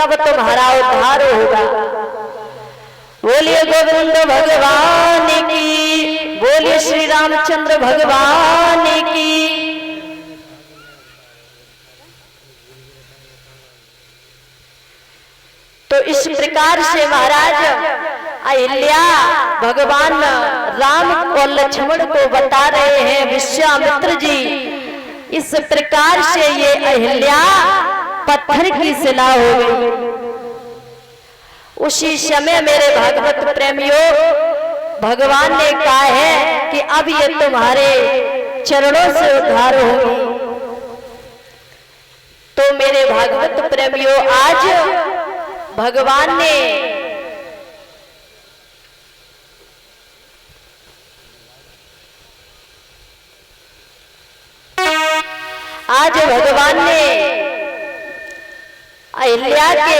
तब तुम्हारा उद्धार होगा। बोलिए गोविंद भगवान की, बोलिए श्री रामचंद्र भगवान की। तो इस प्रकार से महाराज अहिल्या भगवान राम और लक्ष्मण को बता रहे हैं, विश्वामित्र जी इस प्रकार से ये अहिल्या पत्थर की शिला हो गई। उसी समय मेरे भागवत प्रेमियों भगवान ने कहा है कि अब ये तुम्हारे चरणों से उद्धार होगी। तो मेरे भागवत प्रेमियों आज भगवान ने अहिल्या के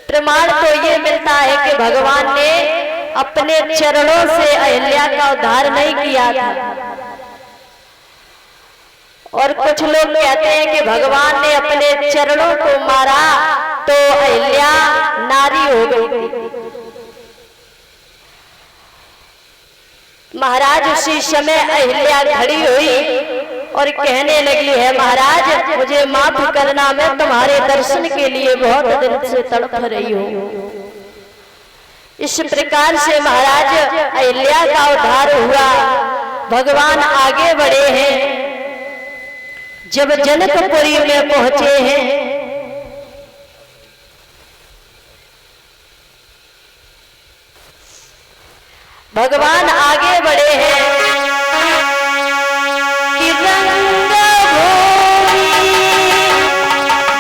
प्रमाण तो ये मिलता है कि भगवान ने अपने चरणों से अहिल्या का उद्धार नहीं किया था। और कुछ लोग कहते हैं कि भगवान ने अपने चरणों को मारा तो अहिल्या नारी हो गई थी। महाराज उसी समय अहिल्या खड़ी हुई और कहने लगी है, महाराज मुझे माफ करना, मैं तुम्हारे दर्शन के लिए बहुत दिन से तड़प रही हूँ। इस प्रकार से महाराज अहिल्या का उद्धार हुआ। भगवान आगे बढ़े हैं, जब जनकपुरी में पहुंचे हैं भगवान आगे बढ़े हैं कि रंग भूमि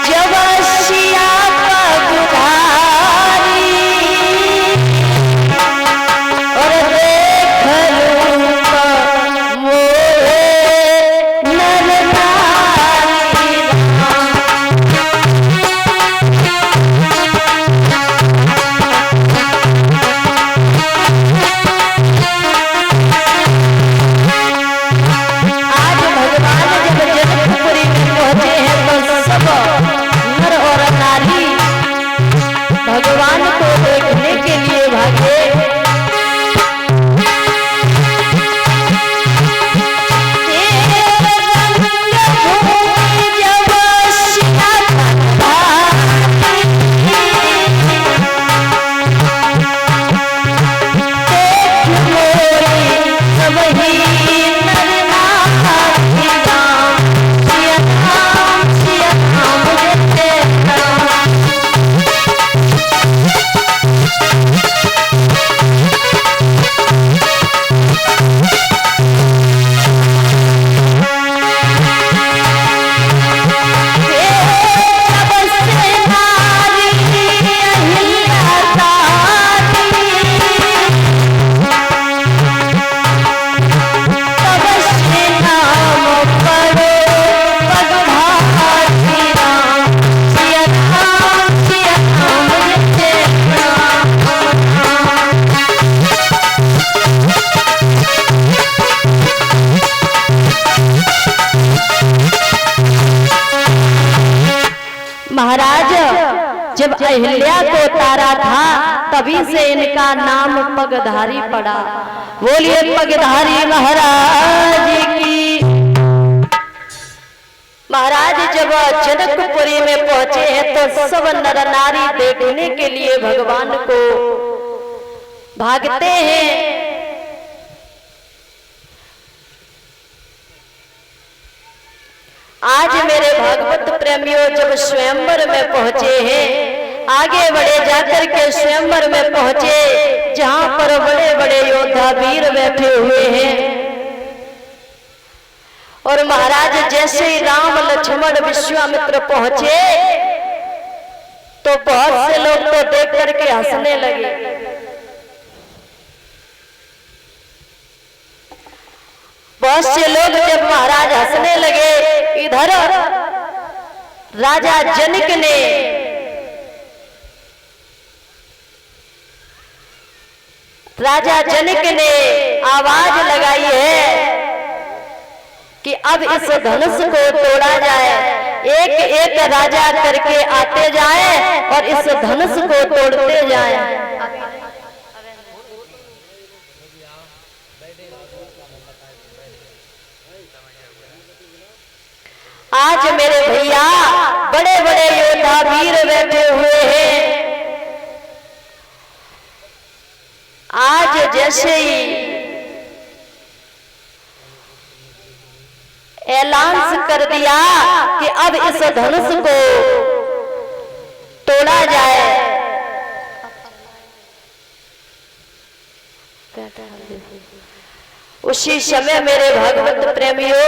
जब सिया पगुधारी और देख लूं मोहे नर नारी भगवान को देखने के लिए भागे। महाराज जब अहिल्या को उतारा था तभी से इनका नाम पगधारी पड़ा। बोलिए पगधारी महाराज की। महाराज जब जनकपुरी में पहुंचे हैं तो सब नर नारी देखने के लिए भगवान को भागते हैं। आज मेरे भागवत प्रेमियों जब स्वयंवर में पहुंचे हैं, आगे बढ़े जाकर के स्वयंवर में पहुंचे जहां पर बड़े बड़े योद्धा वीर बैठे हुए हैं। और महाराज जैसे ही राम लक्ष्मण विश्वामित्र पहुंचे तो बहुत से लोग तो देख करके हंसने लगे। बहुत से लोग जब महाराज हंसने लगे, इधर राजा जनक ने आवाज लगाई है कि अब इस धनुष को तोड़ा जाए। एक एक राजा करके आते जाए और इस धनुष को तोड़ते जाए। आज मेरे भैया बड़े बड़े योद्धा वीर बैठे हुए हैं। आज जैसे ही ऐलान कर दिया कि अब इस धनुष को तोड़ा जाए, उसी समय मेरे भगवत प्रेमियों